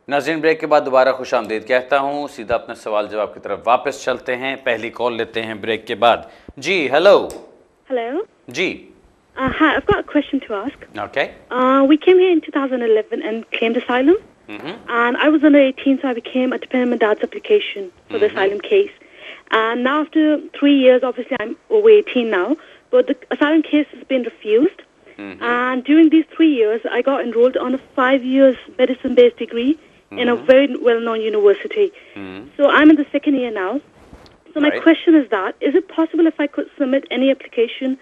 नाज़रीन, ब्रेक के बाद दोबारा खुशामदीद कहता हूँ। सीधा अपने सवाल जवाब की तरफ वापस चलते हैं। पहली कॉल लेते हैं ब्रेक के बाद। जी hello. Hello. Ji. Hi, I've got a question to ask. Okay. We came here in 2011 and claimed asylum. And I was under 18, so I became a dependent on my dad's application for the asylum case. And now after 3 years, obviously I'm over 18 now, but the asylum case has been refused. And during these 3 years, I got enrolled on a 5 years medicine-based degree in a very well-known university. So I'm in the second year now. So my question is that, is it possible if I could submit any application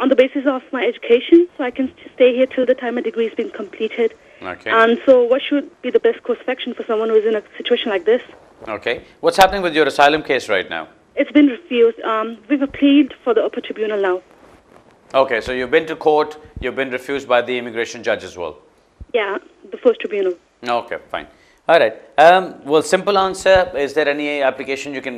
on the basis of my education, so I can stay here till the time my degree has been completed? Okay. And so what should be the best course of action for someone who is in a situation like this? Okay. What's happening with your asylum case right now? It's been refused. We've appealed for the upper tribunal now. Okay, so you've been to court, you've been refused by the immigration judge as well? Yeah, the first tribunal. Okay, fine. All right. Well, simple answer, is there any application you can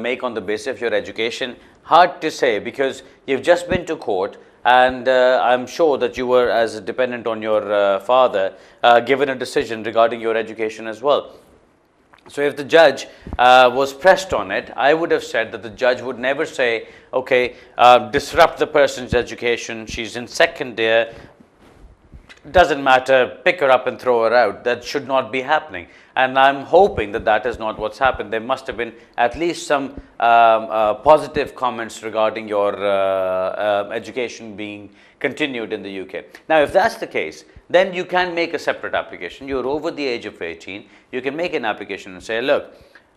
make on the basis of your education? Hard to say, because you've just been to court, and I'm sure that you were, as a dependent on your father, given a decision regarding your education as well. So if the judge was pressed on it, I would have said that the judge would never say, okay, disrupt the person's education, she's in second year, doesn't matter, pick her up and throw her out. That should not be happening. And I'm hoping that that is not what's happened. There must have been at least some positive comments regarding your education being continued in the UK. Now, if that's the case, then you can make a separate application. You're over the age of 18. You can make an application and say, look,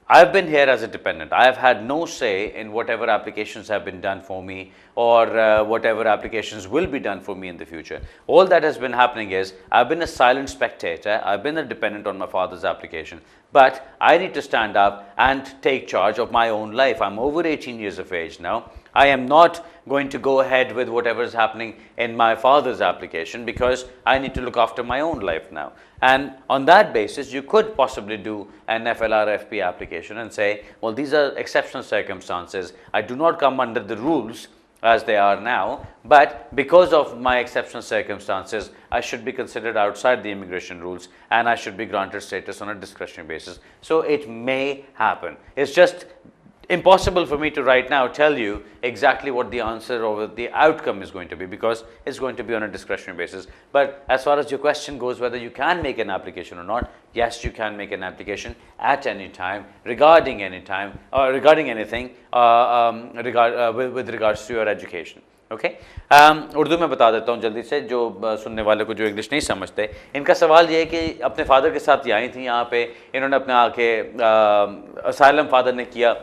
I've been here as a dependent. I have had no say in whatever applications have been done for me, or whatever applications will be done for me in the future. All that has been happening is I've been a silent spectator. I've been a dependent on my father's application. But I need to stand up and take charge of my own life. I'm over 18 years of age now. I am not going to go ahead with whatever is happening in my father's application, because I need to look after my own life now. And on that basis, you could possibly do an FLRFP application and say, well, these are exceptional circumstances. I do not come under the rules as they are now, but because of my exceptional circumstances, I should be considered outside the immigration rules, and I should be granted status on a discretionary basis. So it may happen. It's just impossible for me to right now tell you exactly what the answer or the outcome is going to be, because it's going to be on a discretionary basis. But as far as your question goes, whether you can make an application or not, yes, you can make an application at any time regarding any time or regarding anything with regards to your education. Okay Urdu में बता देता हूँ जल्दी से, जो सुनने वाले को जो इंग्लिश नहीं समझते, इनका सवाल ये है कि अपने फादर के साथ ये आई थी यहाँ पे, इन्होंने अपने आके असाइलम फादर ने किया,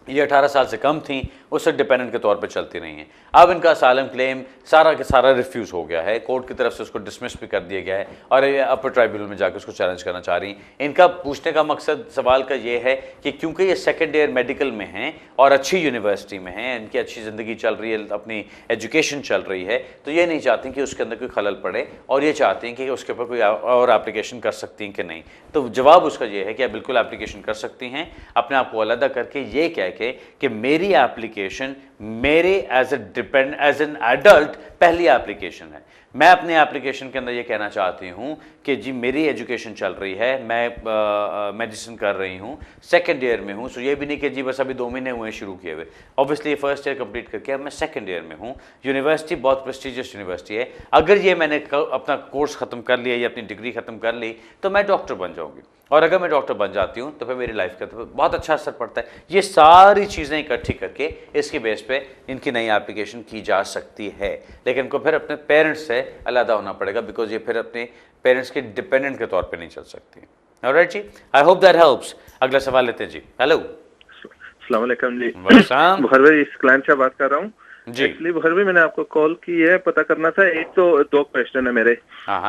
ये 18 साल से कम थी, उससे डिपेंडेंट के तौर पे चलती रही हैं। अब इनका असाइलम क्लेम सारा के सारा रिफ्यूज़ हो गया है, कोर्ट की तरफ से उसको डिसमिस भी कर दिया गया है, और ये अपर ट्राइब्यूनल में जाकर उसको चैलेंज करना चाह रही हैं। इनका पूछने का मकसद सवाल का ये है कि क्योंकि ये सेकेंड ईयर मेडिकल में हैं और अच्छी यूनिवर्सिटी में हैं, इनकी अच्छी ज़िंदगी चल रही है, अपनी एजुकेशन चल रही है, तो ये नहीं चाहती कि उसके अंदर कोई खलल पड़े, और ये चाहती हैं कि उसके ऊपर कोई और एप्लीकेशन कर सकती हैं कि नहीं। तो जवाब उसका ये है कि आप बिल्कुल एप्लीकेशन कर सकती हैं, अपने आप को अलग करके ये कह के कि मेरी एप्लीकेशन मेरे एज एन एडल्ट पहली एप्लीकेशन है। मैं अपने एप्लीकेशन के अंदर ये कहना चाहती हूँ कि जी मेरी एजुकेशन चल रही है, मैं मेडिसिन कर रही हूँ, सेकेंड ईयर में हूँ। सो ये भी नहीं कि जी बस अभी 2 महीने हुए शुरू किए हुए, ऑब्वियसली फर्स्ट ईयर कंप्लीट करके अब मैं सेकेंड ईयर में हूँ। यूनिवर्सिटी बहुत प्रेस्टिजियस यूनिवर्सिटी है। अगर ये मैंने अपना कोर्स ख़त्म कर लिया या अपनी डिग्री ख़त्म कर ली तो मैं डॉक्टर बन जाऊँगी, और अगर मैं डॉक्टर बन जाती हूँ तो फिर मेरी लाइफ का तो बहुत अच्छा असर पड़ता है। ये सारी चीज़ें इकट्ठी करके इसकी बेस पे इनकी नई एप्लीकेशन की जा सकती है, लेकिन इनको फिर अपने पेरेंट्स से अलग होना पड़ेगा, बिकॉज ये फिर अपने पेरेंट्स के डिपेंडेंट के तौर पे नहीं चल सकती। Alright ji, I hope that helps. अगला सवाल लेते हैं जी। हेलो, अस्सलाम वालेकुम जी। बुखार भाई, इस क्लाइंट से बात कर रहा हूँ जी। एक्चुअली बुखार भाई, मैंने आपको कॉल की है, पता करना था। एक तो 2 क्वेश्चन है मेरे।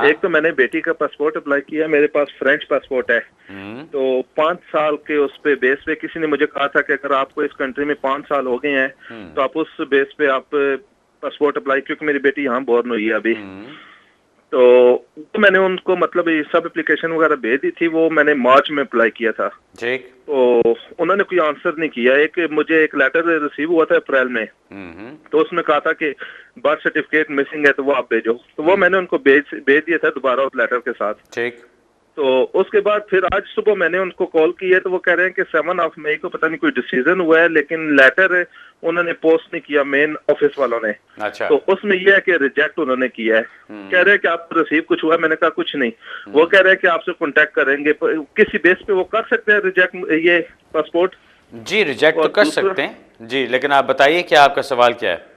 एक तो मैंने बेटी का पासपोर्ट अप्लाई किया, मेरे पास फ्रेंच पासपोर्ट है, तो 5 साल के उस पे बेस पे किसी ने मुझे कहा था कि अगर आपको इस कंट्री में 5 साल हो गए हैं तो आप उस बेस पे आप पासपोर्ट अप्लाई, क्योंकि मेरी बेटी यहाँ बोर्न हुई है अभी, तो मैंने उनको मतलब ये सब एप्लीकेशन वगैरह भेज दी थी। वो मैंने मार्च में अप्लाई किया था, ठीक, तो उन्होंने कोई आंसर नहीं किया। मुझे एक लेटर रिसीव हुआ था अप्रैल में, तो उसमें कहा था कि बर्थ सर्टिफिकेट मिसिंग है, तो वो आप भेजो। तो वो मैंने उनको भेज दिया था दोबारा उस लेटर के साथ। ठीक, तो उसके बाद फिर आज सुबह मैंने उनको कॉल की है, तो वो कह रहे हैं कि 7 मई को पता नहीं कोई डिसीजन हुआ है, लेकिन लेटर उन्होंने पोस्ट नहीं किया मेन ऑफिस वालों ने। अच्छा। तो उसमें यह है कि रिजेक्ट उन्होंने किया है। कह रहे हैं कि आपको रिसीव कुछ हुआ, मैंने कहा कुछ नहीं। वो कह रहे हैं कि आपसे कांटेक्ट करेंगे, किसी बेस पे वो कर सकते हैं रिजेक्ट ये पासपोर्ट? जी रिजेक्ट तो कर सकते हैं जी, लेकिन आप बताइए क्या आपका सवाल क्या है?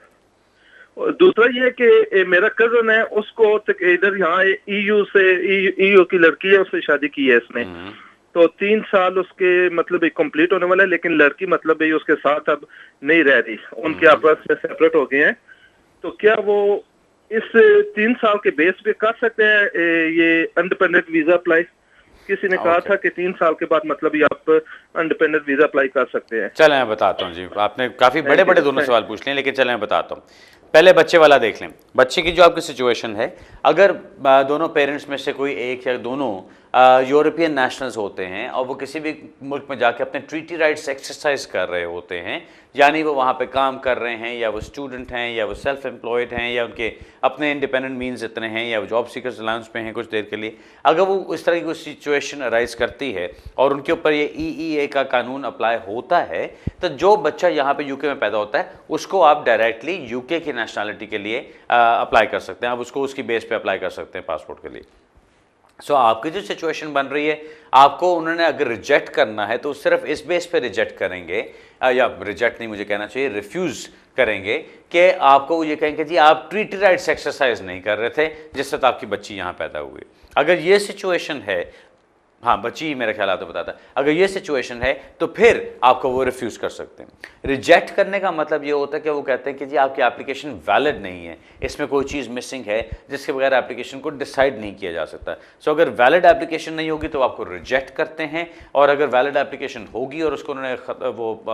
और दूसरा ये कि मेरा कजन है, उसको इधर यहाँ EU से EU की लड़की है, उससे शादी की है इसने। तो 3 साल उसके मतलब कंप्लीट होने वाला है, लेकिन लड़की मतलब उसके साथ अब नहीं रह रही, उनके आपस में सेपरेट हो गए हैं। तो क्या वो इस 3 साल के बेस पे कर सकते हैं ये इंडिपेंडेंट वीजा अप्लाई? किसी ने कहा था कि 3 साल के बाद मतलब ये आप इंडिपेंडेंट वीजा अप्लाई कर सकते हैं। चलें मैं बताता हूँ जी, आपने काफ़ी बड़े बड़े दोनों सवाल पूछ लिए, लेकिन चलें मैं बताता हूँ। पहले बच्चे वाला देख लें। बच्चे की जो आपकी सिचुएशन है, अगर दोनों पेरेंट्स में से कोई एक या दोनों यूरोपियन नेशनल्स होते हैं और वो किसी भी मुल्क में जाके अपने ट्रीटी राइट्स एक्सरसाइज कर रहे होते हैं, यानी वो वहाँ पे काम कर रहे हैं, या वो स्टूडेंट हैं, या वो सेल्फ एम्प्लॉयड हैं, या उनके अपने इंडिपेंडेंट मीन्स इतने हैं, या वो जॉब सीकर्स अलाउंस पे हैं कुछ देर के लिए, अगर वो इस तरह की कोई सिचुएशन अराइज करती है और उनके ऊपर ये EEA का कानून अप्लाई होता है, तो जो बच्चा यहाँ पे UK में पैदा होता है उसको आप डायरेक्टली UK की नेशनलिटी के लिए अप्लाई कर सकते हैं। आप उसको उसकी बेस पे अप्लाई कर सकते हैं पासपोर्ट के लिए। सो आपकी जो सिचुएशन बन रही है, आपको उन्होंने अगर रिजेक्ट करना है तो सिर्फ इस बेस पे रिजेक्ट करेंगे, या रिजेक्ट नहीं मुझे कहना चाहिए, रिफ्यूज़ करेंगे कि आपको ये कहेंगे जी आप ट्रीटी राइट्स एक्सरसाइज नहीं कर रहे थे जिस वक्त आपकी बच्ची यहाँ पैदा हुई। अगर ये सिचुएशन है, हाँ बच्ची मेरा ख्याल आता बताता, अगर ये सिचुएशन है तो फिर आपको वो रिफ्यूज़ कर सकते हैं। रिजेक्ट करने का मतलब ये होता है कि वो कहते हैं कि जी आपकी एप्लीकेशन वैलिड नहीं है, इसमें कोई चीज़ मिसिंग है जिसके बगैर एप्लीकेशन को डिसाइड नहीं किया जा सकता। सो अगर वैलिड एप्लीकेशन नहीं होगी तो आपको रिजेक्ट करते हैं, और अगर वैलिड एप्लीकेशन होगी और उसको उन्होंने वो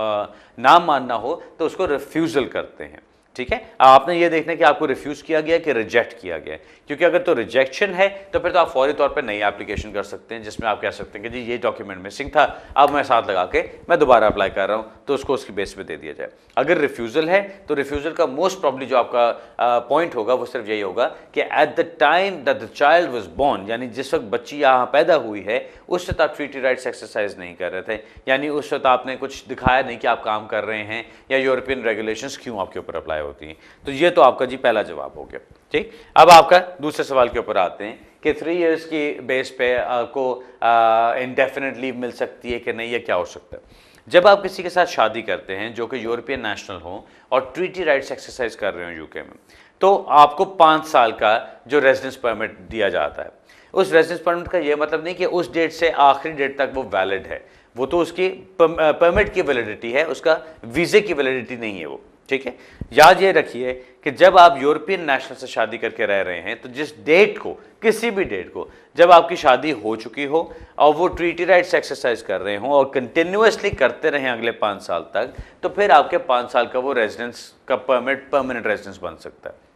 ना मानना हो तो उसको रिफ्यूज़ल करते हैं। ठीक है, आपने ये देखना कि आपको रिफ्यूज़ किया गया कि रिजेक्ट किया गया, क्योंकि अगर तो रिजेक्शन है तो फिर तो आप फौरी तौर पे नई एप्लीकेशन कर सकते हैं जिसमें आप कह सकते हैं कि जी ये डॉक्यूमेंट मिसिंग था, अब मैं साथ लगा के मैं दोबारा अप्लाई कर रहा हूँ, तो उसको उसकी बेस पे दे दिया जाए। अगर रिफ्यूज़ल है तो रिफ्यूज़ल का मोस्ट प्रॉब्ली जो आपका पॉइंट होगा वो सिर्फ यही होगा कि at the time that the child was born, यानी जिस वक्त बच्ची यहाँ पैदा हुई है उस वक्त आप ट्रीटी राइट्स एक्सरसाइज नहीं कर रहे थे, यानी उस वक्त आपने कुछ दिखाया नहीं कि आप काम कर रहे हैं या यूरोपियन रेगुलेशंस क्यों आपके ऊपर अप्लाई होती हैं। तो ये तो आपका जी पहला जवाब हो गया। ठीक, अब आपका दूसरे सवाल के ऊपर आते हैं कि 3 इयर्स की बेस पे आपको इंडेफिनिट लीव मिल सकती है कि नहीं, या क्या हो सकता है। जब आप किसी के साथ शादी करते हैं जो कि यूरोपियन नेशनल हो और ट्रीटी राइट्स एक्सरसाइज कर रहे हो UK में, तो आपको 5 साल का जो रेजिडेंस परमिट दिया जाता है। उस रेजिडेंस परमिट का ये मतलब नहीं कि उस डेट से आखिरी डेट तक वो वैलिड है, वो तो उसकी परमिट की वैलिडिटी है, उसका वीज़े की वैलिडिटी नहीं है वो। ठीक है, याद ये रखिए कि जब आप यूरोपियन नेशनल से शादी करके रह रहे हैं तो जिस डेट को, किसी भी डेट को, जब आपकी शादी हो चुकी हो और वो ट्रीटी राइट्स एक्सरसाइज कर रहे हो और कंटिन्यूअसली करते रहें अगले 5 साल तक, तो फिर आपके 5 साल का वो रेजिडेंस का परमिट परमानेंट रेजिडेंस बन सकता है।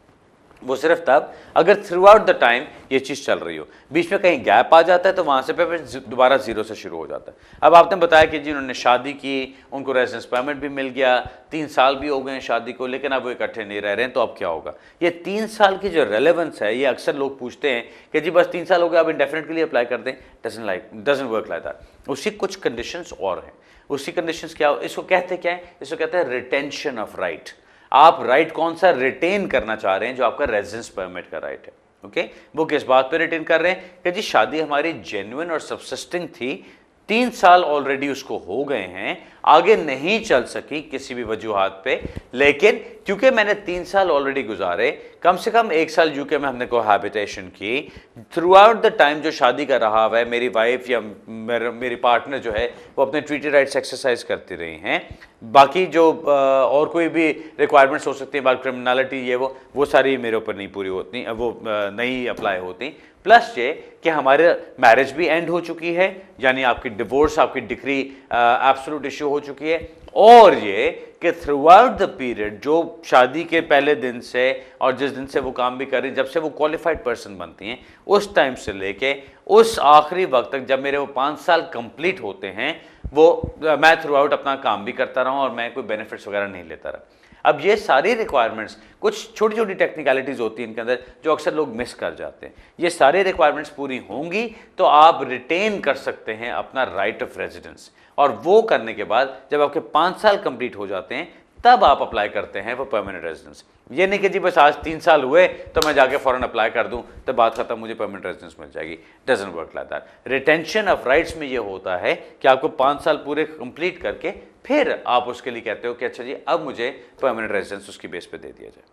वो सिर्फ तब अगर थ्रू आउट द टाइम ये चीज़ चल रही हो, बीच में कहीं गैप आ जाता है तो वहाँ से फिर दोबारा ज़ीरो से शुरू हो जाता है। अब आपने बताया कि जी उन्होंने शादी की, उनको रेजिडेंस परमिट भी मिल गया, 3 साल भी हो गए हैं शादी को, लेकिन अब वो इकट्ठे नहीं रह रहे हैं, तो अब क्या होगा। ये 3 साल की जो रेलेवेंस है, ये अक्सर लोग पूछते हैं कि जी बस 3 साल हो गए अब इंडेफिनिट के लिए अप्लाई कर दें। Doesn't work like that. उसकी कुछ कंडीशंस और हैं। उसकी कंडीशंस क्या, इसको कहते क्या है, इसको कहते हैं रिटेंशन ऑफ राइट। आप राइट कौन सा रिटेन करना चाह रहे हैं, जो आपका रेजिडेंस परमिट का राइट है। ओके, वो किस बात पे रिटेन कर रहे हैं कि जी शादी हमारी जेन्युइन और सबसिस्टिंग थी, 3 साल ऑलरेडी उसको हो गए हैं, आगे नहीं चल सकी किसी भी वजूहात पे, लेकिन क्योंकि मैंने 3 साल ऑलरेडी गुजारे, कम से कम 1 साल UK में हमने कोहैबिटेशन की, थ्रू आउट द टाइम जो शादी का रहा हुआ है, मेरी वाइफ या मेरी पार्टनर जो है वो अपने ट्रीटी राइट्स एक्सरसाइज करती रही हैं। बाकी जो और कोई भी रिक्वायरमेंट्स हो सकती हैं, बात क्रिमिनलिटी ये वो सारी मेरे ऊपर नहीं पूरी होती, वो नहीं अप्लाई होती। प्लस ये कि हमारे मैरिज भी एंड हो चुकी है, यानी आपकी डिवोर्स, आपकी डिक्री एब्सोल्यूट इशू हो चुकी है, और ये कि थ्रू आउट द पीरियड, जो शादी के पहले दिन से और जिस दिन से वो काम भी कर रही, जब से वो क्वालिफाइड पर्सन बनती हैं, उस टाइम से लेके उस आखिरी वक्त तक जब मेरे वो 5 साल कंप्लीट होते हैं, वो मैं थ्रू आउट अपना काम भी करता रहा हूँ और मैं कोई बेनिफिट्स वगैरह नहीं लेता रहा। अब ये सारी रिक्वायरमेंट्स, कुछ छोटी छोटी टेक्निकलिटीज़ होती हैं इनके अंदर जो अक्सर लोग मिस कर जाते हैं। ये सारी रिक्वायरमेंट्स पूरी होंगी तो आप रिटेन कर सकते हैं अपना राइट ऑफ रेजिडेंस, और वो करने के बाद जब आपके 5 साल कंप्लीट हो जाते हैं तब आप अप्लाई करते हैं वो परमानेंट रेजिडेंस। ये नहीं कि जी बस आज 3 साल हुए तो मैं जाके फौरन अप्लाई कर दूं तो बात खत्म, मुझे परमानेंट रेजिडेंस मिल जाएगी। Doesn't work like that. Retention of rights में ये होता है कि आपको 5 साल पूरे कंप्लीट करके फिर आप उसके लिए कहते हो कि अच्छा जी अब मुझे परमानेंट रेजिडेंस उसकी बेस पे दे दिया जाए।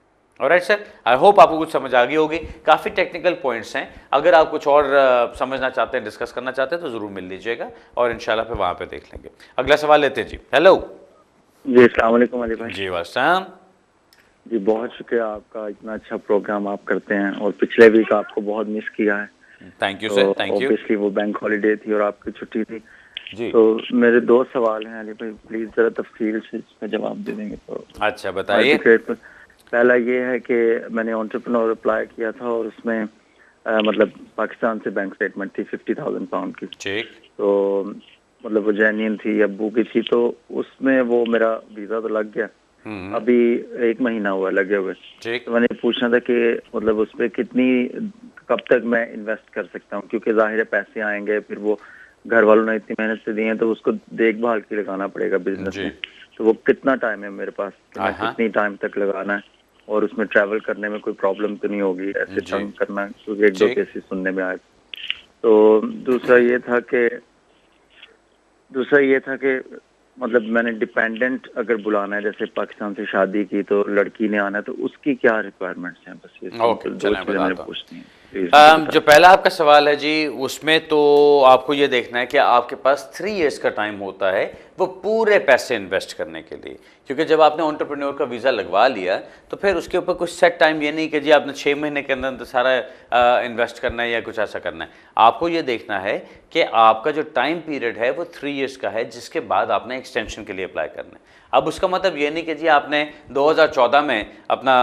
ऑलराइट सर, आई होप आपको कुछ समझ आ गई होगी। काफ़ी टेक्निकल पॉइंट्स हैं, अगर आप कुछ और समझना चाहते हैं, डिस्कस करना चाहते हैं तो ज़रूर मिल लीजिएगा और इंशाल्लाह फिर वहाँ पे देख लेंगे। अगला सवाल लेते हैं जी। हेलो जी, अस्सलाम वालेकुम अली भाई। जी वालेकुम जी, बहुत शुक्रिया आपका, इतना अच्छा प्रोग्राम आप करते हैं और पिछले वीक आपको बहुत मिस किया है। Thank you sir, thank you. Obviously वो बैंक हॉलीडे थी और आपकी छुट्टी थी जी। तो मेरे 2 सवाल हैं अली भाई, प्लीज जरा तफसील से इसका जवाब दे देंगे तो अच्छा बताइए। पहला ये है कि मैंने एंटरप्रेन्योर अप्लाई किया था और उसमें मतलब पाकिस्तान से बैंक स्टेटमेंट थी 50,000 पाउंड की, ठीक। तो मतलब वो जेन्युइन थी, अब्बू की थी, तो उसमें वो मेरा वीजा तो लग गया। अभी 1 महीना हुआ लगे हुए। तो मैंने पूछना था कि मतलब उस पर कब तक मैं इन्वेस्ट कर सकता हूँ, क्योंकि जाहिर है पैसे आएंगे, फिर वो घर वालों ने इतनी मेहनत से दिए हैं तो उसको देखभाल के लगाना पड़ेगा बिजनेस में, तो वो कितना टाइम है मेरे पास, कितनी टाइम तक लगाना है, और उसमें ट्रैवल करने में कोई प्रॉब्लम तो नहीं होगी ऐसे तंग करना, क्योंकि 1-2 केसेस सुनने में आए। तो दूसरा ये था कि मतलब मैंने डिपेंडेंट अगर बुलाना है, जैसे पाकिस्तान से शादी की तो लड़की ने आना है, तो उसकी क्या रिक्वायरमेंट्स हैं? बस ये 2 चीजें मैंने पूछनी है। जो पहला आपका सवाल है जी, उसमें तो आपको ये देखना है कि आपके पास 3 इयर्स का टाइम होता है वो पूरे पैसे इन्वेस्ट करने के लिए, क्योंकि जब आपने एंटरप्रेन्योर का वीज़ा लगवा लिया तो फिर उसके ऊपर कुछ सेट टाइम ये नहीं कि जी आपने 6 महीने के अंदर सारा इन्वेस्ट करना है या कुछ ऐसा करना है। आपको ये देखना है कि आपका जो टाइम पीरियड है वो 3 इयर्स का है, जिसके बाद आपने एक्सटेंशन के लिए अप्लाई करना है। अब उसका मतलब ये नहीं कि जी आपने 2014 में अपना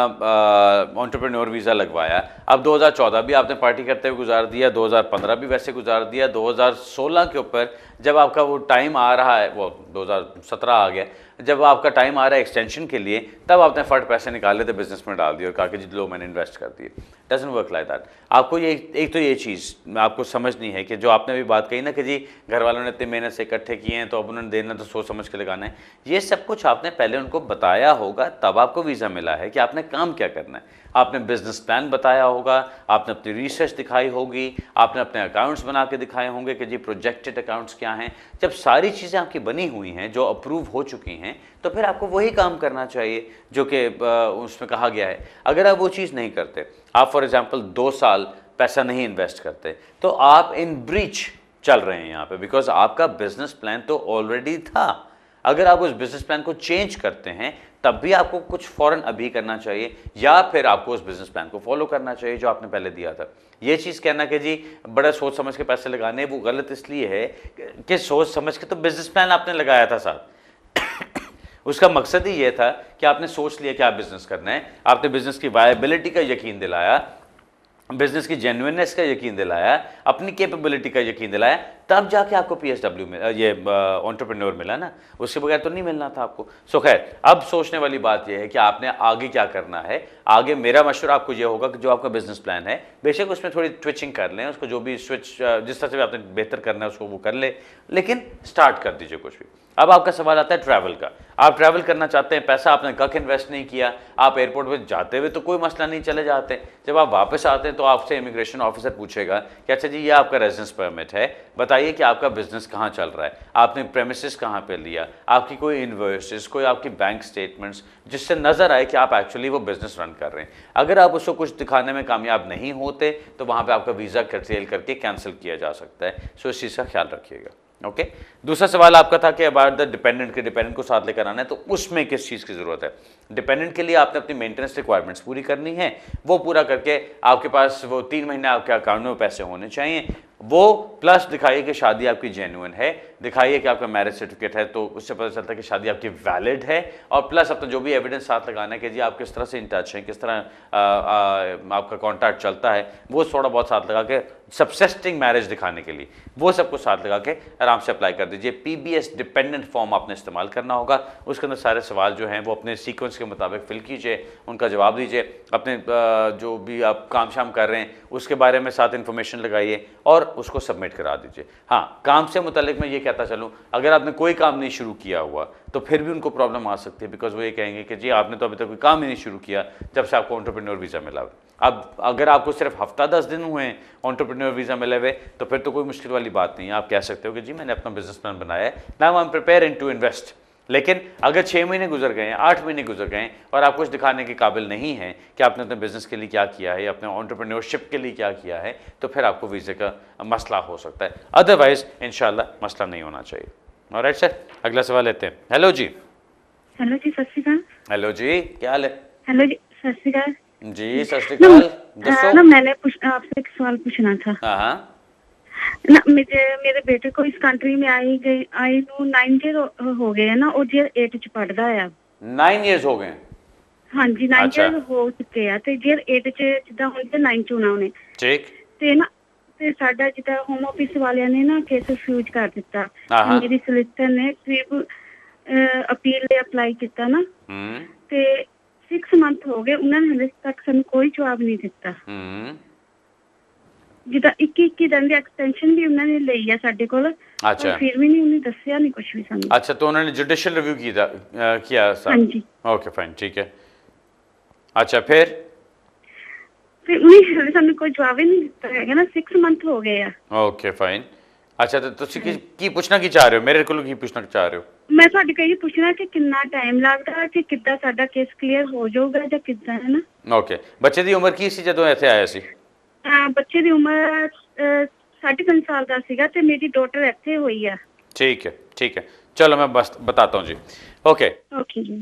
एंटरप्रेन्योर वीज़ा लगवाया, अब 2014 भी आपने पार्टी करते हुए गुजार दिया, 2015 भी वैसे गुजार दिया, 2016 के ऊपर जब आपका वो टाइम आ रहा है, वो 2017 आ गया, जब आपका टाइम आ रहा है एक्सटेंशन के लिए, तब आपने फट पैसे निकाले थे बिजनेस में डाल दिए और कहा कि जी लो मैंने इन्वेस्ट कर दिए। Doesn't work like that. आपको ये एक तो ये चीज़ आपको समझनी है कि जो आपने भी बात कही ना कि जी घर वालों ने इतनी मेहनत से इकट्ठे किए हैं तो अब उन्होंने देना तो सोच समझ के लगाना है, ये सब कुछ आपने पहले उनको बताया होगा, तब आपको वीज़ा मिला है कि आपने काम क्या करना है। आपने बिजनेस प्लान बताया होगा, आपने अपनी रिसर्च दिखाई होगी, आपने अपने अकाउंट्स बना के दिखाए होंगे कि जी प्रोजेक्टेड अकाउंट्स क्या हैं। जब सारी चीज़ें आपकी बनी हुई हैं, जो अप्रूव हो चुकी हैं, तो फिर आपको वही काम करना चाहिए जो कि उसमें कहा गया है। अगर आप वो चीज़ नहीं करते, आप फॉर एग्जांपल 2 साल पैसा नहीं इन्वेस्ट करते, तो आप इन ब्रीच चल रहे हैं यहाँ पे, बिकॉज आपका बिजनेस प्लान तो ऑलरेडी था। अगर आप उस बिजनेस प्लान को चेंज करते हैं तब भी आपको कुछ फ़ौरन अभी करना चाहिए, या फिर आपको उस बिजनेस प्लान को फॉलो करना चाहिए जो आपने पहले दिया था। ये चीज़ कहना कि जी बड़ा सोच समझ के पैसे लगाने, वो गलत इसलिए है कि सोच समझ के तो बिजनेस प्लान आपने लगाया था साथ उसका मकसद ही ये था कि आपने सोच लिया कि आप बिजनेस करना है, आपने बिजनेस की वायबिलिटी का यकीन दिलाया, बिजनेस की जेन्युइननेस का यकीन दिलाया, अपनी कैपेबिलिटी का यकीन दिलाया, तब जाके आपको PSW में ये एंटरप्रेन्योर मिला ना, उसके बगैर तो नहीं मिलना था आपको। सो खैर, अब सोचने वाली बात यह है कि आपने आगे क्या करना है। आगे मेरा मशवरा आपको ये होगा कि जो आपका बिजनेस प्लान है, बेशक उसमें थोड़ी ट्विचिंग कर लें, उसको जो भी स्विच जिस तरह से आपने बेहतर करना है उसको वो कर ले, लेकिन स्टार्ट कर दीजिए कुछ भी। अब आपका सवाल आता है ट्रैवल का। आप ट्रैवल करना चाहते हैं, पैसा आपने कख इन्वेस्ट नहीं किया, आप एयरपोर्ट पे जाते हुए तो कोई मसला नहीं, चले जाते, जब आप वापस आते हैं तो आपसे इमिग्रेशन ऑफिसर पूछेगा कि अच्छा जी ये आपका रेजिडेंस परमिट है, बताइए कि आपका बिजनेस कहाँ चल रहा है, आपने प्रेमिसेस कहाँ पे लिया, आपकी कोई इन्वॉइसेस, कोई आपकी बैंक स्टेटमेंट्स, जिससे नज़र आए कि आप एक्चुअली वो बिजनेस रन कर रहे हैं। अगर आप उसको कुछ दिखाने में कामयाब नहीं होते तो वहाँ पर आपका वीज़ा कर्टेल करके कैंसिल किया जा सकता है। सो इस चीज़ का ख्याल रखिएगा। ओके दूसरा सवाल आपका था कि अबाउट द डिपेंडेंट के, डिपेंडेंट को साथ लेकर आना है, तो उसमें किस चीज़ की ज़रूरत है। डिपेंडेंट के लिए आपने अपनी मेंटेनेंस रिक्वायरमेंट्स पूरी करनी है, वो पूरा करके आपके पास वो 3 महीने आपके अकाउंट में पैसे होने चाहिए, वो प्लस दिखाइए कि शादी आपकी जेन्युइन है, दिखाइए कि आपका मैरिज सर्टिफिकेट है, तो उससे पता चलता है कि शादी आपकी वैलिड है, और प्लस अपना जो भी एविडेंस साथ लगाना है कि जी आप किस तरह से इन टच हैं, किस तरह आपका कॉन्टैक्ट चलता है, वो थोड़ा बहुत साथ लगा के सबसिस्टिंग मैरिज दिखाने के लिए, वो सबको साथ लगा के आराम से अप्लाई कर दीजिए। PBS डिपेंडेंट फॉर्म आपने इस्तेमाल करना होगा, उसके अंदर सारे सवाल जो हैं वो अपने सीक्वेंस के मुताबिक फिल कीजिए, उनका जवाब दीजिए, अपने जो भी आप काम शाम कर रहे हैं उसके बारे में साथ इन्फॉर्मेशन लगाइए और उसको सबमिट करा दीजिए। हाँ, काम से मुतालिक मैं ये कहता चलूँ, अगर आपने कोई काम नहीं शुरू किया हुआ तो फिर भी उनको प्रॉब्लम आ सकती है, बिकॉज वो ये कहेंगे कि जी आपने तो अभी तक कोई काम ही नहीं शुरू किया जब से आपको एंटरप्रेन्योर वीज़ा मिला हुआ। अब अगर आपको सिर्फ हफ्ता 10 दिन हुए हैं एंटरप्रेन्योर वीज़ा मिले हुए, तो फिर तो कोई मुश्किल वाली बात नहीं है। आप कह सकते हो कि जी मैंने अपना बिजनेस प्लान बनाया है, now I am preparing to invest. लेकिन अगर 6 महीने गुजर गए हैं, 8 महीने गुजर गए हैं और आप कुछ दिखाने के काबिल नहीं हैं कि आपने अपने बिजनेस के लिए क्या किया है या अपने एंटरप्रेन्योरशिप के लिए क्या किया है, तो फिर आपको वीज़े का मसला हो सकता है। अदरवाइज इंशाल्लाह मसला नहीं होना चाहिए। ऑलराइट सर, अगला सवाल लेते हैं। हेलो जी। हेलो जी, सत श्री अकाल। हेलो जी, क्या हाल है? हेलो जी, सत श्री अकाल जी। सत श्री अकाल। दसो ना, मैंने आपसे एक सवाल पूछना था। हाँ ना, मेरे बेटे को इस कंट्री में आई ਨੂੰ 9 ईयर हो गए हैं ना, और ਜੇ 8 ਚ ਪੜਦਾ ਆ। 9 years ਹੋ ਗਏ? ਹਾਂਜੀ, 9 ईयर ਹੋ ਚੁੱਕੇ ਆ, ਤੇ ਜੇ 8 ਚ ਜਿੱਦਾਂ ਹੁਣ ਤੇ 9 ਚ ਹੋਣਾ ਉਹਨੇ। ਠੀਕ। ਤੇ ਨਾ, ਤੇ ਸਾਡਾ ਜਿੱਦਾਂ ਹੋਮ ਆਫਿਸ ਵਾਲਿਆਂ ਨੇ ਨਾ ਕੇਸ ਰਿਫਿਊਜ਼ ਕਰ ਦਿੱਤਾ। ਮੇਰੀ ਸੋਲਿਸਿਟਰ ਨੇ ਕਰੀਬ अपील ले अप्लाई किया ना, ते 6 मंथ हो गए, उन्होंने हले तक सानू कोई जवाब नहीं दिता। जिदा 21 दिन दी एक्सटेंशन भी उन्होंने ली है साडे कोल, अच्छा, फिर भी नहीं उन्हें दस्या नहीं कुछ भी सानू। अच्छा, तो उन्होंने जुडिशियल रिव्यू किया सर? हाँ जी। ओके फाइन, ठीक है। अच्छा, फिर उन्हें हले सानू कोई जवाब ही नहीं दिता है ना, 6 मंथ हो गए आ। Okay fine. अच्छा, तो तुसी की पूछना की चाह रहे हो? मेरे को की पूछना चाह रहे हो? मैं ਤੁਹਾਡੇ ਕੋਲ ਇਹ ਪੁੱਛਣਾ ਕਿ ਕਿੰਨਾ ਟਾਈਮ ਲੱਗਦਾ ਕਿ ਕਿੱਦਾਂ ਸਾਡਾ ਕੇਸ ਕਲੀਅਰ ਹੋ ਜਾਊਗਾ ਜਾਂ ਕਿੱਦਾਂ, ਹੈ ਨਾ? ਓਕੇ। ਬੱਚੇ ਦੀ ਉਮਰ ਕੀ ਸੀ ਜਦੋਂ ਇੱਥੇ ਆਇਆ ਸੀ? ਬੱਚੇ ਦੀ ਉਮਰ 3.5 साल ਦਾ ਸੀਗਾ ਤੇ ਮੇਰੀ ਡਾਟਰ ਇੱਥੇ ਹੋਈ ਆ। ठीक है, ठीक है, चलो मैं बस बताता हूँ जी। ओके ओके जी।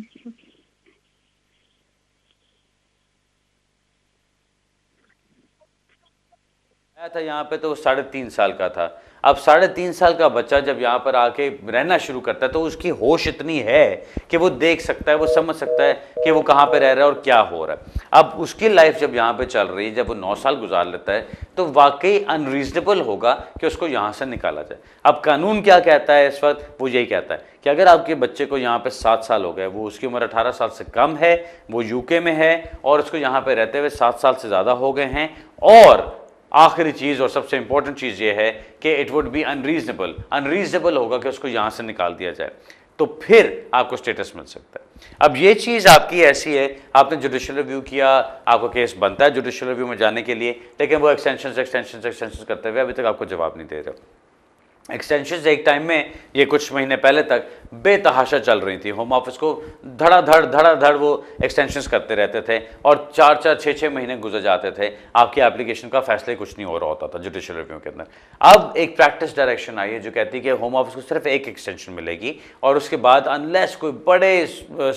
आया था यहाँ पे तो 3.5 साल का था। अब 3.5 साल का बच्चा जब यहाँ पर आके रहना शुरू करता है तो उसकी होश इतनी है कि वो देख सकता है, वो समझ सकता है कि वो कहाँ पे रह रहा है और क्या हो रहा है। अब उसकी लाइफ जब यहाँ पे चल रही है, जब वो 9 साल गुजार लेता है, तो वाकई अनरीजनेबल होगा कि उसको यहाँ से निकाला जाए। अब कानून क्या कहता है इस वक्त? वो यही कहता है कि अगर आपके बच्चे को यहाँ पे 7 साल हो गए, वो उसकी उम्र 18 साल से कम है, वो यूके में है और उसको यहाँ पे रहते हुए 7 साल से ज़्यादा हो गए हैं, और आखिरी चीज़ और सबसे इंपॉर्टेंट चीज़ ये है कि इट वुड बी अनरीजनेबल होगा कि उसको यहाँ से निकाल दिया जाए, तो फिर आपको स्टेटस मिल सकता है। अब ये चीज़ आपकी ऐसी है, आपने जुडिशियल रिव्यू किया, आपका केस बनता है जुडिशियल रिव्यू में जाने के लिए, लेकिन वो एक्सटेंशन करते हुए अभी तक आपको जवाब नहीं दे रहे। एक्सटेंशन एक टाइम में, ये कुछ महीने पहले तक बेतहाशा चल रही थी, होम ऑफिस को धड़ाधड़ वो एक्सटेंशंस करते रहते थे और 4-4, 6-6 महीने गुजर जाते थे, आपकी एप्लीकेशन का फैसले कुछ नहीं हो रहा होता था जुडिशियल रिव्यू के अंदर। अब एक प्रैक्टिस डायरेक्शन आई है जो कहती है कि होम ऑफिस को सिर्फ एक एक्सटेंशन मिलेगी और उसके बाद अनलेस कोई बड़े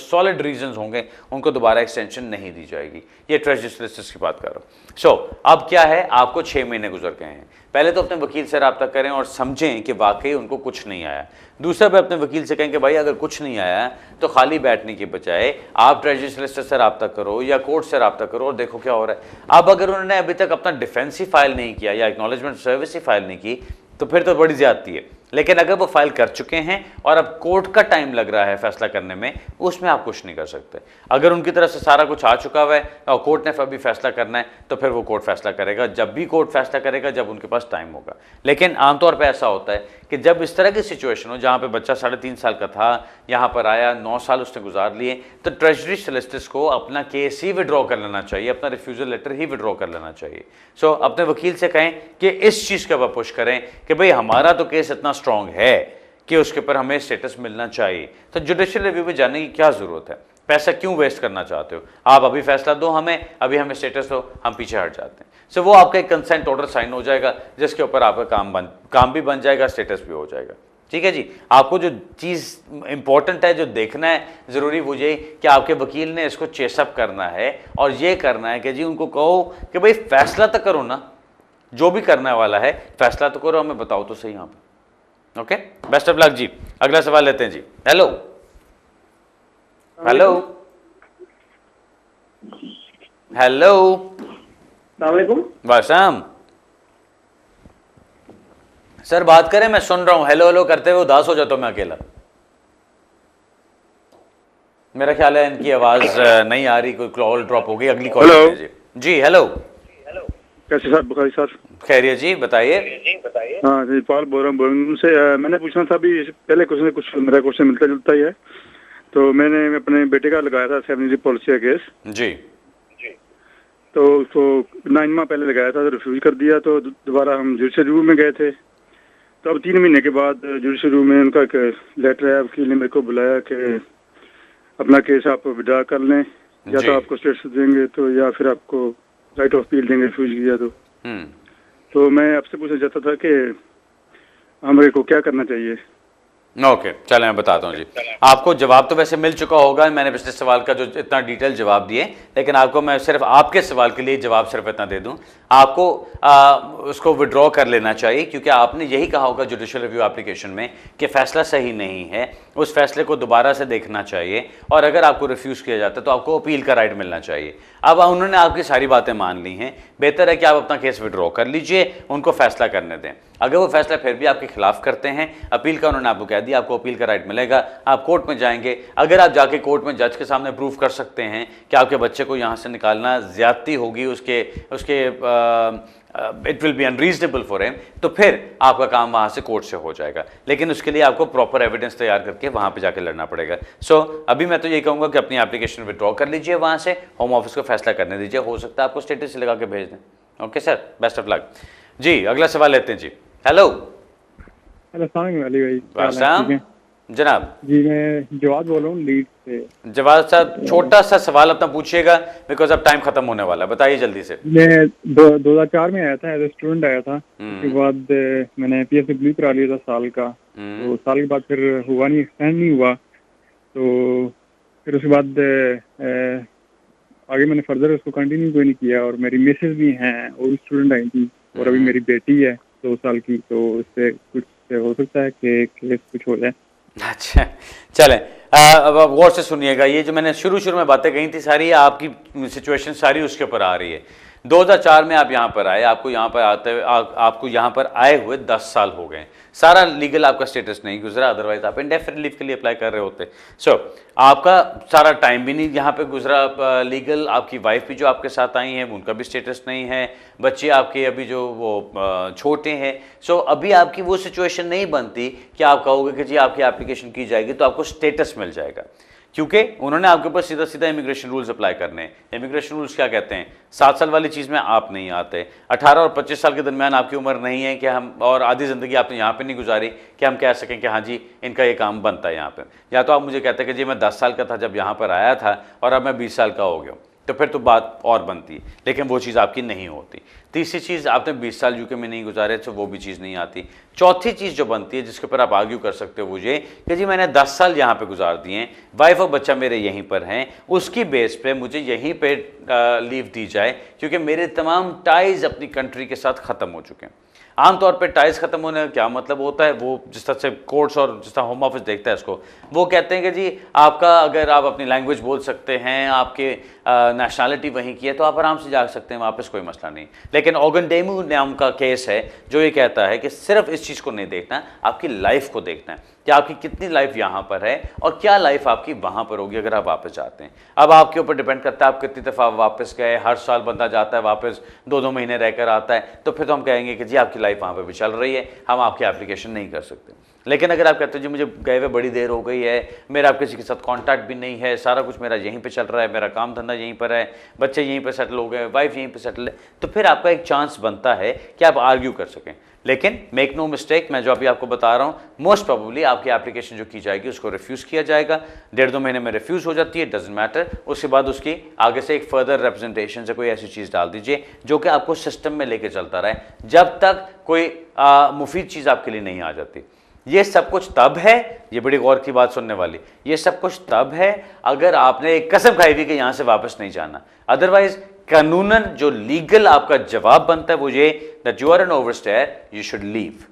सॉलिड रीजंस होंगे उनको दोबारा एक्सटेंशन नहीं दी जाएगी। ये ट्रेजरी सोलिसिटर्स की बात कर रहा हूँ। सो अब क्या है, आपको 6 महीने गुजर गए हैं, पहले तो अपने वकील से रब्ता करें और समझें कि वाकई उनको कुछ नहीं आया। दूसरा, पे अपने वकील से कहें कि भाई अगर कुछ नहीं आया तो खाली बैठने के बजाय आप ट्रेजरी सोलिसिटर से रब्ता करो या कोर्ट से रब्ता करो और देखो क्या हो रहा है। अब अगर उन्होंने अभी तक अपना डिफेंस ही फाइल नहीं किया या एक्नॉलेजमेंट सर्विस ही फाइल नहीं की तो फिर तो बड़ी ज्यादती है, लेकिन अगर वो फाइल कर चुके हैं और अब कोर्ट का टाइम लग रहा है फैसला करने में, उसमें आप कुछ नहीं कर सकते। अगर उनकी तरफ से सारा कुछ आ चुका हुआ है और कोर्ट ने अभी फैसला करना है तो फिर वो कोर्ट फैसला करेगा, जब भी कोर्ट फैसला करेगा जब उनके पास टाइम होगा। लेकिन आमतौर पर ऐसा होता है कि जब इस तरह की सिचुएशन हो जहाँ पे बच्चा 3.5 साल का था, यहाँ पर आया, 9 साल उसने गुजार लिए, तो ट्रेजरी सोलिसिटर्स को अपना केस ही विड्रॉ कर लेना चाहिए, अपना रिफ्यूजल लेटर ही विड्रॉ कर लेना चाहिए। सो अपने वकील से कहें कि इस चीज़ का वह पुश करें कि भाई हमारा तो केस इतना स्ट्रॉन्ग है कि उसके ऊपर हमें स्टेटस मिलना चाहिए, तो जुडिशियल रिव्यू में जाने की क्या ज़रूरत है? पैसा क्यों वेस्ट करना चाहते हो? आप अभी फैसला दो, अभी हमें स्टेटस दो, हम पीछे हट जाते हैं। सो वो आपका एक कंसेंट ऑर्डर साइन हो जाएगा जिसके ऊपर आपका काम भी बन जाएगा, स्टेटस भी हो जाएगा। ठीक है जी। आपको जो चीज़ इंपॉर्टेंट है, जो देखना है ज़रूरी, वो ये कि आपके वकील ने इसको चेसअप करना है और ये करना है कि जी उनको कहो कि भाई फैसला तो करो ना, जो भी करने वाला है फैसला तो करो, हमें बताओ तो सही यहाँ पर। ओके, बेस्ट ऑफ लक जी। अगला सवाल लेते हैं जी। हेलो हेलो हेलो, अस्सलाम वालेकुम। वालेकुम। सर बात करें, मैं सुन रहा हूँ, हेलो हेलो करते हुए उदास हो जाता हूँ मैं अकेला। मेरा ख्याल है इनकी आवाज नहीं आ रही, कोई कॉल ड्रॉप हो गई। अगली कॉल जी। जी हेलो। कैसे सर? बुखारी सर, खैरियत जी, बताइए। हाँ जी, पाल बोल रहा हूँ से। मैंने पूछना था, अभी पहले कुछ न कुछ मेरा क्वेश्चन मिलता जुलता ही है। तो मैंने अपने बेटे का लगाया था 70 पॉलिसी केस जी। तो उसको 9 माह पहले लगाया था, तो रिफ्यूज कर दिया। तो दोबारा हम जुडिशल रिव्यू में गए थे। तो अब 3 महीने के बाद जुडिशल रिव्यू में उनका लेटर है, वकील ने मेरे को बुलाया कि अपना केस आप विड्रॉ कर लें, या तो आपको स्टेटस देंगे तो, या फिर आपको राइट ऑफ अपील देंगे रिफ्यूज किया तो मैं आपसे पूछना चाहता था कि हमारे को क्या करना चाहिए। ओके, चलो मैं बताता हूँ जी। आपको जवाब तो वैसे मिल चुका होगा, मैंने पिछले सवाल का जो इतना डिटेल जवाब दिए, लेकिन आपको मैं सिर्फ आपके सवाल के लिए जवाब सिर्फ इतना दे दूं। आपको उसको विड्रॉ कर लेना चाहिए, क्योंकि आपने यही कहा होगा जुडिशियल रिव्यू एप्लीकेशन में कि फैसला सही नहीं है, उस फैसले को दोबारा से देखना चाहिए, और अगर आपको रिफ्यूज़ किया जाता है तो आपको अपील का राइट मिलना चाहिए। अब उन्होंने आपकी सारी बातें मान ली हैं, बेहतर है कि आप अपना केस विड्रॉ कर लीजिए, उनको फैसला करने दें। अगर वो फैसला फिर भी आपके खिलाफ करते हैं, अपील का उन्होंने आपको कह दिया, आपको अपील का राइट मिलेगा, आप कोर्ट में जाएंगे। अगर आप जाके कोर्ट में जज के सामने प्रूव कर सकते हैं कि आपके बच्चे को यहाँ से निकालना ज्यादती होगी, उसके it will be unreasonable for him, तो फिर आपका काम वहाँ से कोर्ट से हो जाएगा। लेकिन उसके लिए आपको प्रॉपर एविडेंस तैयार करके वहाँ पे जाके लड़ना पड़ेगा। अभी मैं तो ये कहूँगा कि अपनी एप्लीकेशन विड्रॉ कर लीजिए, वहाँ से होम ऑफिस को फैसला करने दीजिए, हो सकता है आपको स्टेटस लगा के भेज दें। Okay sir, best of luck जी। अगला सवाल लेते हैं जी। हेलो अली भाई जनाब जी, मैं जवाद बोल रहा हूँ लीड से। जवाद साहब, छोटा सा सवाल अपना पूछिएगा, बिकॉज अब टाइम खत्म होने वाला है, बताइए जल्दी से। मैं 2004 में आया था, एज ए स्टूडेंट आया था। उसके बाद मैंने PSW करा लिया था साल का। तो साल के बाद फिर हुआ नहीं, एक्सटेंड नहीं हुआ। तो फिर उसके बाद आगे मैंने फर्दर उसको कंटिन्यू कोई नहीं किया। और मेरी मिसेज भी हैं, और स्टूडेंट आई थी, और अभी मेरी बेटी है 2 साल की। तो उससे कुछ हो सकता है कि केस कुछ हो जाए। अच्छा चलें, अब आप गौर से सुनिएगा। ये जो मैंने शुरू में बातें कही थी सारी, आपकी सिचुएशन सारी उसके ऊपर आ रही है। 2004 में आप यहाँ पर आए, आपको यहाँ पर आते हुए आपको यहाँ पर आए हुए 10 साल हो गए। सारा लीगल आपका स्टेटस नहीं गुजरा, अदरवाइज आप इंडेफिनिट लीव के लिए अप्लाई कर रहे होते। आपका सारा टाइम भी नहीं यहाँ पे गुजरा लीगल। आपकी वाइफ भी जो आपके साथ आई हैं, उनका भी स्टेटस नहीं है। बच्चे आपके अभी जो वो छोटे हैं। अभी आपकी वो सिचुएशन नहीं बनती कि आप कहोगे कि जी आपकी एप्लीकेशन की जाएगी तो आपको स्टेटस मिल जाएगा, क्योंकि उन्होंने आपके ऊपर सीधा सीधा इमिग्रेशन रूल्स अप्लाई करने हैं। इमिग्रेशन रूल्स क्या कहते हैं? 7 साल वाली चीज़ में आप नहीं आते, 18 और 25 साल के दरमियान आपकी उम्र नहीं है कि हम, और आधी ज़िंदगी आपने यहाँ पे नहीं गुजारी कि हम कह सकें कि हाँ जी इनका ये काम बनता है यहाँ पे। या तो आप मुझे कहते हैं कि जी मैं 10 साल का था जब यहाँ पर आया था और अब मैं 20 साल का हो गया, तो फिर तो बात और बनती है, लेकिन वो चीज़ आपकी नहीं होती। तीसरी चीज़, आपने 20 साल यूके में नहीं गुजारे तो वो भी चीज़ नहीं आती। चौथी चीज़ जो बनती है, जिसके ऊपर आप आर्ग्यू कर सकते हो, वो ये कि जी मैंने 10 साल यहाँ पे गुजार दिए हैं, वाइफ और बच्चा मेरे यहीं पर हैं, उसकी बेस पे मुझे यहीं पे लीव दी जाए, क्योंकि मेरे तमाम टाइज अपनी कंट्री के साथ ख़त्म हो चुके हैं। आमतौर पे टाइज खत्म होने का क्या मतलब होता है, वो जिस तरह से कोर्ट्स और जिस तरह होम ऑफिस देखता है इसको, वो कहते हैं कि जी आपका, अगर आप अपनी लैंग्वेज बोल सकते हैं, आपके नेशनैलिटी वहीं की है, तो आप आराम से जा सकते हैं वापस, कोई मसला नहीं। लेकिन ओगनडेमू नाम का केस है जो ये कहता है कि सिर्फ इस चीज़ को नहीं देखना, आपकी लाइफ को देखना है कि आपकी कितनी लाइफ यहाँ पर है और क्या लाइफ आपकी वहाँ पर होगी अगर आप वापस जाते हैं। अब आपके ऊपर डिपेंड करता है आप कितनी दफ़ा वापस गए। हर साल बंदा जाता है वापस, 2-2 महीने रहकर आता है, तो फिर तो हम कहेंगे कि जी आपकी लाइफ वहाँ पर भी चल रही है, हम आपकी एप्लीकेशन नहीं कर सकते। लेकिन अगर आप कहते हो जी मुझे गए हुए बड़ी देर हो गई है, मेरा आप किसी के साथ कांटेक्ट भी नहीं है, सारा कुछ मेरा यहीं पे चल रहा है, मेरा काम धंधा यहीं पर है, बच्चे यहीं पे सेटल हो गए, वाइफ यहीं पे सेटल है, तो फिर आपका एक चांस बनता है कि आप आर्ग्यू कर सकें। लेकिन मेक नो मिस्टेक, मैं जो अभी आपको बता रहा हूँ, मोस्ट प्रोबेबली आपकी एप्लीकेशन जो की जाएगी उसको रिफ्यूज़ किया जाएगा। 1.5-2 महीने में रिफ्यूज़ हो जाती है, डजंट मैटर। उसके बाद उसकी आगे से एक फर्दर रिप्रेजेंटेशन से कोई ऐसी चीज़ डाल दीजिए जो कि आपको सिस्टम में लेके चलता रहे, जब तक कोई मुफीद चीज़ आपके लिए नहीं आ जाती। ये सब कुछ तब है, ये बड़ी गौर की बात सुनने वाली, ये सब कुछ तब है अगर आपने एक कसम खाई हुई कि यहाँ से वापस नहीं जाना। अदरवाइज कानूनन जो लीगल आपका जवाब बनता है वो ये, that you are an overstayer, you should leave.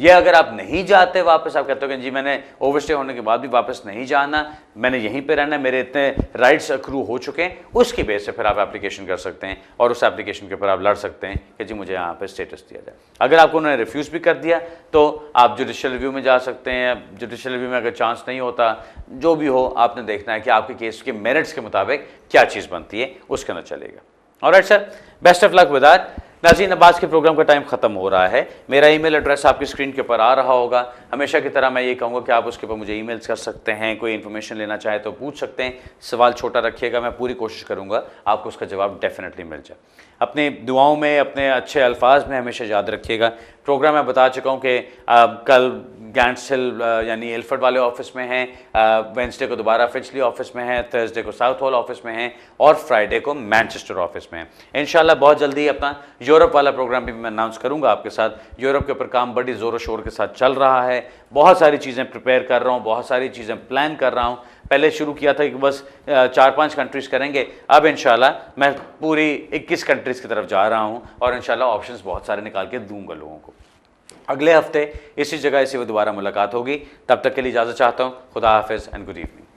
ये अगर आप नहीं जाते वापस, आप कहते हो कि जी मैंने ओवरस्टे होने के बाद भी वापस नहीं जाना, मैंने यहीं पे रहना, मेरे इतने राइट्स अक्रू हो चुके हैं, उसकी बेस से फिर आप एप्लीकेशन कर सकते हैं और उस एप्लीकेशन के ऊपर आप लड़ सकते हैं कि जी मुझे यहाँ पे स्टेटस दिया जाए। अगर आपको उन्होंने रिफ्यूज़ भी कर दिया तो आप जुडिशियल रिव्यू में जा सकते हैं। जुडिशियल रिव्यू में अगर चांस नहीं होता, जो भी हो आपने देखना है कि आपके केस के मेरिट्स के मुताबिक क्या चीज़ बनती है, उसके अंदर चलेगा। Alright sir, best of luck with that. नाज़रीन, अब आज के प्रोग्राम का टाइम ख़त्म हो रहा है। मेरा ईमेल एड्रेस आपकी स्क्रीन के ऊपर आ रहा होगा। हमेशा की तरह मैं ये कहूँगा कि आप उसके ऊपर मुझे ईमेल्स कर सकते हैं, कोई इन्फॉर्मेशन लेना चाहे तो पूछ सकते हैं। सवाल छोटा रखिएगा, मैं पूरी कोशिश करूँगा आपको उसका जवाब डेफिनेटली मिल जाए। अपनी दुआओं में, अपने अच्छे अल्फाज में हमेशा याद रखिएगा। प्रोग्राम मैं बता चुका हूँ कि कल गैंट्स हिल यानी एल्फर्ड वाले ऑफिस में हैं, वेंसडे को दोबारा फिचली ऑफिस में हैं, थर्सडे को साउथ हॉल ऑफिस में हैं और फ्राइडे को मैनचेस्टर ऑफिस में हैं। इंशाल्लाह बहुत जल्दी अपना यूरोप वाला प्रोग्राम भी मैं अनाउंस करूंगा आपके साथ। यूरोप के ऊपर काम बड़ी ज़ोर शोर के साथ चल रहा है, बहुत सारी चीज़ें प्रिपेयर कर रहा हूँ, बहुत सारी चीज़ें प्लान कर रहा हूँ। पहले शुरू किया था कि बस 4-5 कंट्रीज़ करेंगे, अब इंशाल्लाह मैं पूरी 21 कंट्रीज़ की तरफ जा रहा हूँ और इंशाल्लाह ऑप्शंस बहुत सारे निकाल के दूंगा लोगों को। अगले हफ्ते इसी जगह इसी दोबारा मुलाकात होगी। तब तक के लिए इजाज़त चाहता हूँ। खुदा हाफिज़ एंड गुड इवनिंग।